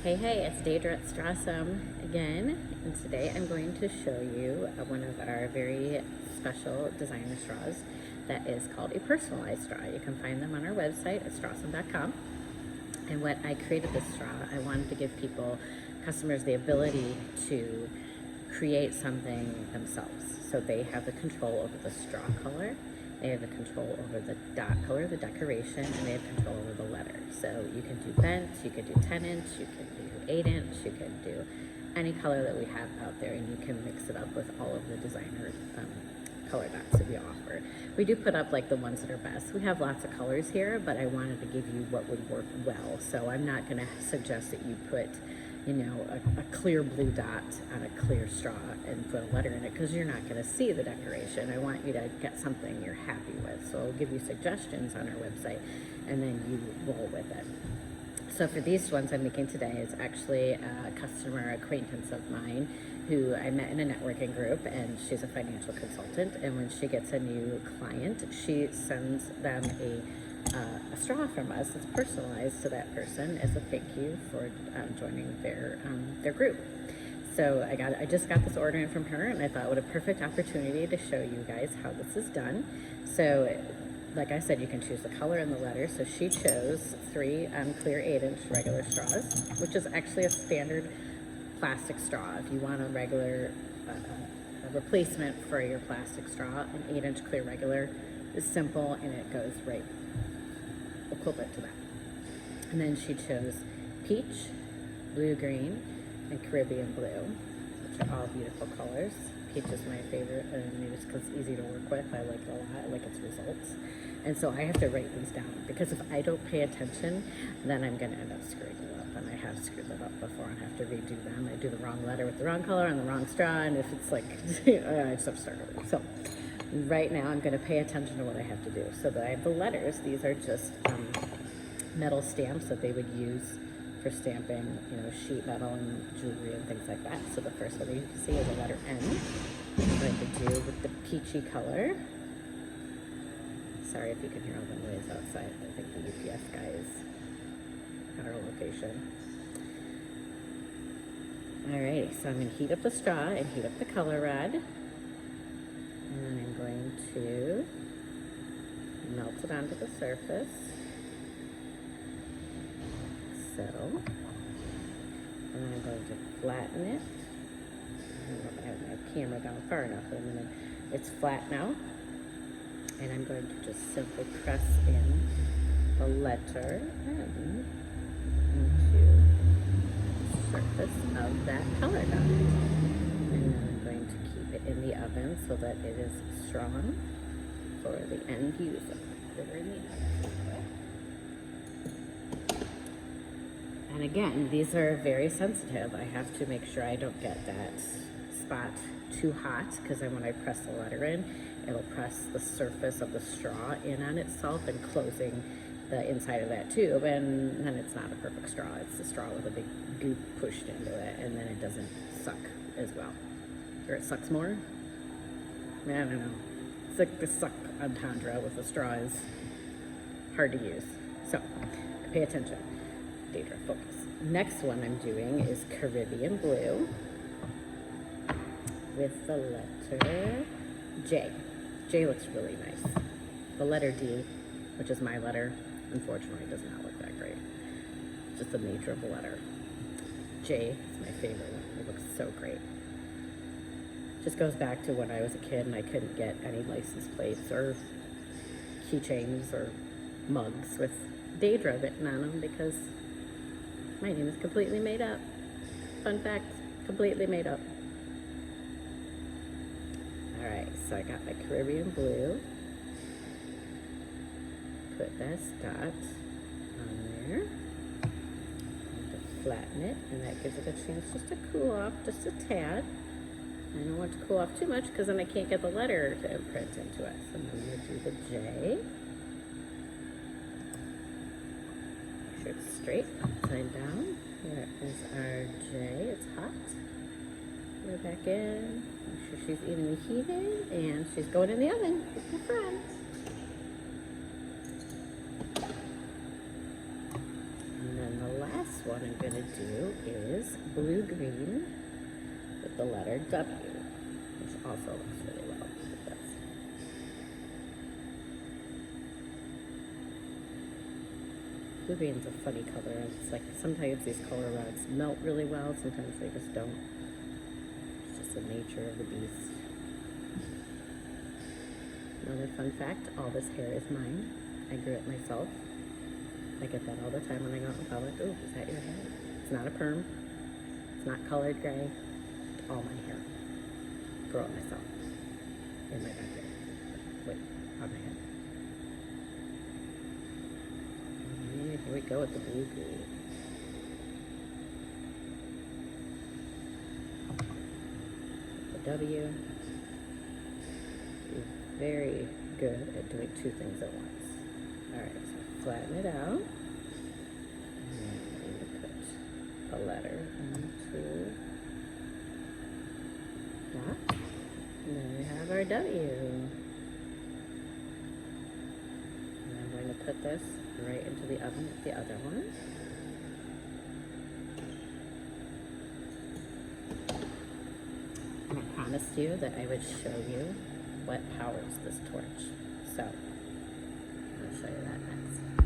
Hey, it's Daedra at Strawesome again, and today I'm going to show you one of our very special designer straws that is called a personalized straw. You can find them on our website at strawesome.com. And when I created this straw, I wanted to give customers the ability to create something themselves. So they have the control over the straw color, they have the control over the dot color, the decoration, and they have control over the letter. So you can do bent, you can do 10-inch, you can do 8-inch, you can do any color that we have out there, and you can mix it up with all of the designer color dots that we offer. We do put up like the ones that are best. We have lots of colors here, but I wanted to give you what would work well. So I'm not going to suggest that you put a clear blue dot on a clear straw and put a letter in it, because you're not going to see the decoration. I want you to get something you're happy with. So I'll give you suggestions on our website, and then you roll with it. So for these ones I'm making today is actually a customer acquaintance of mine who I met in a networking group, and she's a financial consultant, and when she gets a new client, she sends them a straw from us that's personalized to that person as a thank you for joining their group. So I just got this order in from her, and I thought what a perfect opportunity to show you guys how this is done. So like I said, you can choose the color and the letter. So she chose 3 clear 8-inch regular straws, which is actually a standard plastic straw. If you want a regular a replacement for your plastic straw, an 8-inch clear regular is simple, and it goes right equivalent to that. And then she chose peach, blue green, and Caribbean blue, which are all beautiful colors. Peach is my favorite, and maybe it's because it's easy to work with. I like it a lot. I like its results. And so I have to write these down, because if I don't pay attention, then I'm going to end up screwing it up. And I have screwed it up before and have to redo them. I do the wrong letter with the wrong color and the wrong straw, and if it's like, I just have to start over. So right now I'm going to pay attention to what I have to do. So that I have the letters. These are just metal stamps that they would use for stamping, sheet metal and jewelry and things like that. So the first one you can see is the letter N. I'm going to do with the peachy color. Sorry if you can hear all the noise outside. I think the UPS guy is at our location. Alrighty, so I'm going to heat up the straw and heat up the color rod. And then I'm going to melt it onto the surface. So, and I'm going to flatten it. I don't know if I have my camera down far enough, but it's flat now. And I'm going to just simply press in the letter N into the surface of that color dot. And then I'm going to keep it in the oven so that it is strong for the end user. Put it in the oven. And again, these are very sensitive. I have to make sure I don't get that spot too hot, because then when I press the letter in, it'll press the surface of the straw in on itself and closing the inside of that tube, and then it's not a perfect straw. It's a straw with a big goop pushed into it, and then it doesn't suck as well. Or it sucks more? I don't know. It's like the suck entendre with the straw is hard to use. So, pay attention. Daedra, focus. Next one I'm doing is Caribbean blue with the letter J. J looks really nice. The letter D, which is my letter, unfortunately does not look that great. Just the nature of the letter. J is my favorite one. It looks so great. Just goes back to when I was a kid and I couldn't get any license plates or keychains or mugs with Daedra written on them, because my name is completely made up. Fun fact, completely made up. Alright, so I got my Caribbean blue. Put that dot on there. And to flatten it, and that gives it a chance just to cool off just a tad. I don't want to cool off too much, because then I can't get the letter to imprint into it. So I'm going to do the J. Make sure it's straight, upside down. There is our J. It's hot. Put her back in. Make sure she's evenly heated, and she's going in the oven with my friends. And then the last one I'm going to do is blue-green with the letter W, which also looks really well with this. Blue-green's a funny color. It's like sometimes these color rods melt really well, sometimes they just don't. It's just the nature of the beast. Another fun fact, all this hair is mine. I grew it myself. I get that all the time when I go out in public. Oh, is that your hair? It's not a perm. It's not colored gray. It's all my hair. Grew it myself. In my backyard. Wait, on my head. And here we go with the blue green. The W. You're very good at doing two things at once. Alright, so flatten it out. And then I'm going to put a letter into that. And then we have our W. And I'm going to put this right into the oven with the other one. And I promised you that I would show you what powers this torch. So, I'll show you that next.